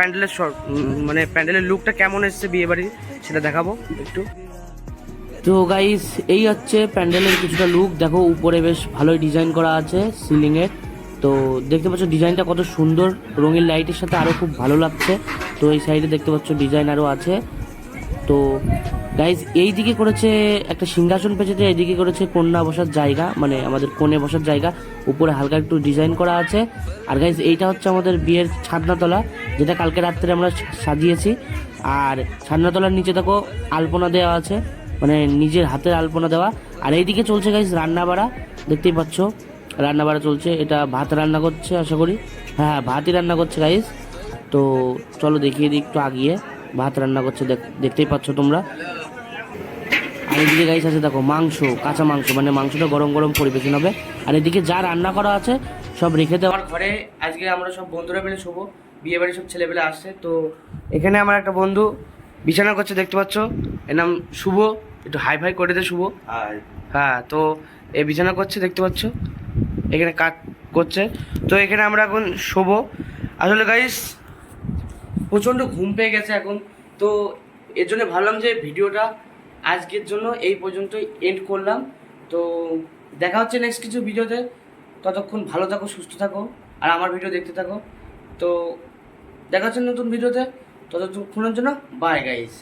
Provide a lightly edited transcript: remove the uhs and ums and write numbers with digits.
প্যান্ডেলের মানে প্যান্ডেলের লুকটা কেমন এসছে বিয়ে বাড়ির সেটা দেখাবো একটু। তো গাইস এই হচ্ছে প্যান্ডেলের কিছুটা লুক, দেখো উপরে বেশ ভালোই ডিজাইন করা আছে সিলিংয়ের। তো দেখতে পাচ্ছ ডিজাইনটা কত সুন্দর, রঙিন লাইটের সাথে আরও খুব ভালো লাগছে। তো এই সাইডে দেখতে পাচ্ছ ডিজাইন আরও আছে। তো গাইজ এই দিকে করেছে একটা সিংহাসন পেঁচেছে, এইদিকে করেছে কন্যা বসার জায়গা, মানে আমাদের কোণে বসার জায়গা, উপরে হালকা একটু ডিজাইন করা আছে। আর গাইজ এইটা হচ্ছে আমাদের বিয়ের ছাদনাতলা, যেটা কালকে রাত্রে আমরা সাজিয়েছি। আর ছাদনাতলার নিচে দেখো আলপনা দেওয়া আছে, মানে নিজের হাতের আলপনা দেওয়া। আর এইদিকে চলছে গাইজ রান্না বাড়া, দেখতেই পাচ্ছ রান্না বাড়া চলছে। এটা ভাত রান্না করছে আশা করি, হ্যাঁ ভাতই রান্না করছে গাইজ। তো চলো দেখিয়ে দিই একটু আগিয়ে, ভাত রান্না করছে দেখতেই পাচ্ছ তোমরা। আর এদিকে গাইস আছে দেখো মাংস, কাঁচা মাংস, মানে মাংসটা গরম গরম পরিবেশন হবে। আর এদিকে যা রান্না করা আছে সব রেখে দেওয়ার ঘরে। আজকে আমরা সব বন্ধুরা মিলে শোবো, বিয়ে বাড়ি সব ছেলেবেলে আসছে। তো এখানে আমার একটা বন্ধু বিছানা করছে দেখতে পাচ্ছ, এর নাম শুভ, একটু হাই ফাই করে দে শুভ। হ্যাঁ, তো এই বিছানা করছে দেখতে পাচ্ছ, এখানে কাজ করছে। তো এখানে আমরা এখন শোবো। আসলে গাইস প্রচণ্ড ঘুম পেয়ে গেছে এখন, তো এর জন্য ভাবলাম যে ভিডিওটা আজকের জন্য এই পর্যন্তই এন্ড করলাম। তো দেখা হচ্ছে নেক্সট কিছু ভিডিওতে, ততক্ষণ ভালো থাকো, সুস্থ থাকো, আর আমার ভিডিও দেখতে থাকো। তো দেখা হচ্ছে নতুন ভিডিওতে, ততক্ষণের জন্য বাই গাইস।